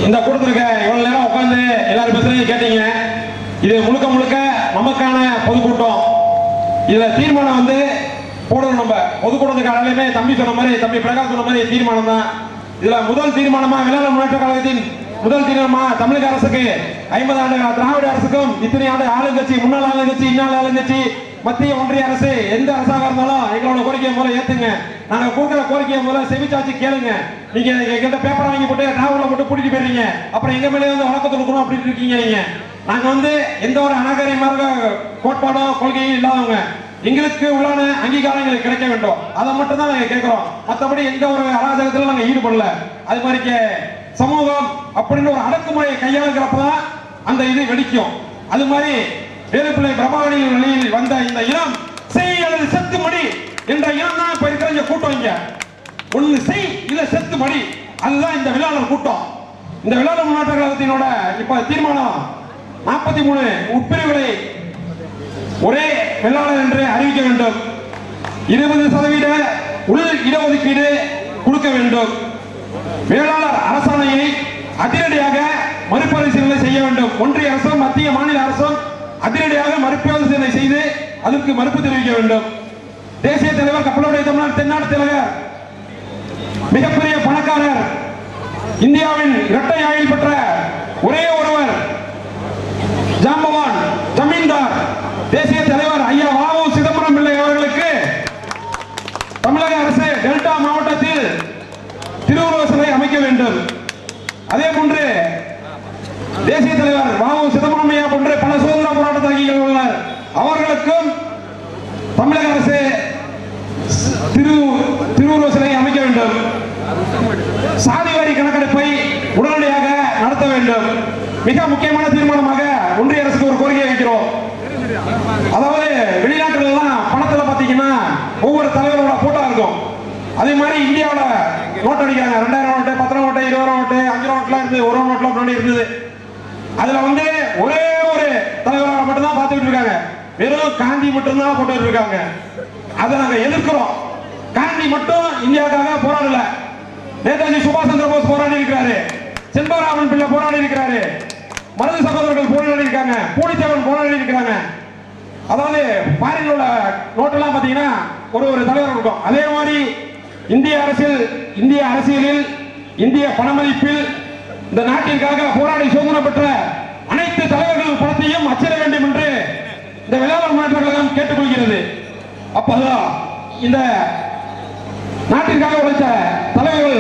இந்த கூட்டத்திற்கு இவ்வளவு நேரம் உட்கார்ந்து எல்லாரும் பேசுறதையும் கேட்டீங்க. இது முழுக்க முழுக்க நமக்கான பொதுக்கூட்டம். இதுல தீர்மானம் வந்து போடணும். நம்ம பொதுக்கூட்டத்துக்கு அனைவருமே தம்பி சொன்ன மாதிரி, தம்பி பிரகாஷ் சொன்ன மாதிரி தீர்மானம் தான். இதுல முதல் தீர்மானமா வேளாண் முன்னேற்ற கழகத்தின் முதல் தீர்மானமா தமிழக அரசுக்கு 50 ஆண்டு திராவிட அரசுக்கும் இத்தனை ஆண்டு ஆளுங்கட்சி, முன்னாள் ஆளுங்கட்சி, இன்னாள் ஆளுங்கட்சி, மத்திய ஒன்றிய அரசு எந்த அரசாக இருந்தாலும் எங்களோட கோரிக்கையை மூலம் ஏத்துங்க. நாங்க கொடுக்கிற கோரிக்கையை மூலம் செவிச்சாச்சு கேளுங்க. நீங்க எங்கிட்ட பேப்பர் வாங்கி போட்டு டிராவல போட்டு கூட்டிட்டு போயிருங்க, அப்புறம் எங்க மேலே வந்து வழக்கு கொடுக்கணும் அப்படின்னு இருக்கீங்க. நீங்க நாங்க வந்து எந்த ஒரு அநாகரிகமாக கோட்பாடோ கொள்கையும் இல்லாதவங்க. எங்களுக்கு உள்ளான அங்கீகாரம் எங்களுக்கு கிடைக்க வேண்டும். அதை மட்டும் தான் நாங்க கேட்கிறோம். மற்றபடி எந்த ஒரு அராஜகத்திலும் நாங்க ஈடுபடல. அது மாதிரி சமூகம் அப்படின்னு ஒரு அடக்குமுறையை கையாளுகிறப்பதான் அந்த இது வெடிக்கும். அது மாதிரி வேலுப்பிள்ளை பிரபாகரனின் வழியில் வந்த இந்த இனம் செய் அல்லது செத்து மடி என்ற இனம் தான் இப்ப இருக்கிற கூட்டம். இங்க ஒண்ணு செய் இல்ல செத்து மடி, அதுதான் இந்த விளையாளர் கூட்டம். இந்த விளையாளர் முன்னேற்ற கழகத்தினோட இப்ப தீர்மானம் 43 உட்பிரிவுகளை ஒரே வெள்ளாளர் என்று அறிவிக்க வேண்டும். 20% உள் இடஒதுக்கீடு கொடுக்க வேண்டும். வேளாளர் அரசாணையை அதிரடியாக மறுபரிசீலனை செய்ய வேண்டும். ஒன்றிய அரசும் மத்திய மாநில அரசும் அதிரடியாக மறுபரிசீலனை செய்து அதற்கு மறுப்பு தெரிவிக்க வேண்டும். தேசிய தலைவர் கப்பலுடைய தமிழ்நாடு தென்னாடு தலைவர், மிகப்பெரிய பணக்காரர், இந்தியாவின் இரட்டை ஆயுள் பெற்ற ஒரே ஒருவர், ஜாம்பவான் ஜமீன்தார் தேசிய தலைவர் ஐயா வாவு சிதம்பரம் பிள்ளை அவர்களுக்கு தமிழக அரசு டெல்டா மாவட்டத்தில் திருவுருவ சிலை அமைக்க வேண்டும். அதே போன்று தேசிய தலைவர் வாவு சிதம்பரம் ஐயா போன்ற பல சுதந்திர போராட்ட தியாகிகள் உள்ளனர். அவர்களுக்கும் தமிழக அரசு திருவுருவ சிலை அமைக்க வேண்டும். சாதிவாரி கணக்கெடுப்பை உடனடியாக நடத்த வேண்டும். மிக முக்கியமான தீர்மானமாக ஒன்றிய அரசுக்கு ஒரு கோரிக்கை வைக்கிறோம். அதாவது வெளிநாட்டுல எல்லாம் பணத்துல பாத்தீங்கன்னா ஒவ்வொரு தலைவரோட போட்டோ இருக்கும். அதே மாதிரி இந்தியாவில நோட் அடிக்கிறாங்க. 2000 நோட்டு, 10 நோட்டு, 20 நோட்டு, 5 நோட்லாம் இருந்து 1 நோட்ல முன்னாடி இருந்தது. அதுல வந்து ஒரே ஒரு தலைவராக மட்டும் தான் பார்த்துட்டு இருக்காங்க. வெறும் காந்தி மட்டும் தான் போட்டு இருக்காங்க. அதை நாங்க எதிர்க்கிறோம். காந்தி மட்டும் இந்தியாவுக்காக போராடல. நேதாஜி சுபாஷ் சந்திர போஸ் போராடி இருக்கிறாரு, செண்பகராமன் பிள்ளை போராடி இருக்கிறாரு, மருது சகோதரர்கள் போராடி இருக்காங்க, பூலித்தேவன் போராடி இருக்கிறாங்க. அதாவது பாரில் உள்ள நோட்டெல்லாம் பாத்தீங்கன்னா ஒரு தலைவர் இருக்கும். அதே மாதிரி இந்திய அரசியலில் இந்திய பணமதிப்பில் இந்த நாட்டிற்காக போராடி சுதந்திரம் பெற்ற அனைத்து தலைவர்கள் பணத்தையும் அச்சிட வேண்டும் என்று இந்த வேளாண் முன்னேற்ற கழகம் கேட்டுக்கொள்கிறது. அப்பதான் இந்த நாட்டிற்காக உழைத்த தலைவர்கள்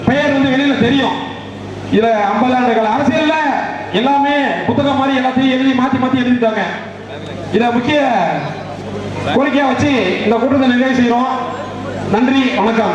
பெயர் வந்து வெளியில தெரியும். இதுல 50 ஆண்டுகள் அரசியல்ல எல்லாமே புத்தகம் மாதிரி எல்லாத்தையும் எழுதி மாத்தி எழுதிட்டாங்க. இத முக்கிய கோரிக்கையா வச்சு இந்த கூட்டத்தை நிறைவு செய்யறோம். நன்றி, வணக்கம்.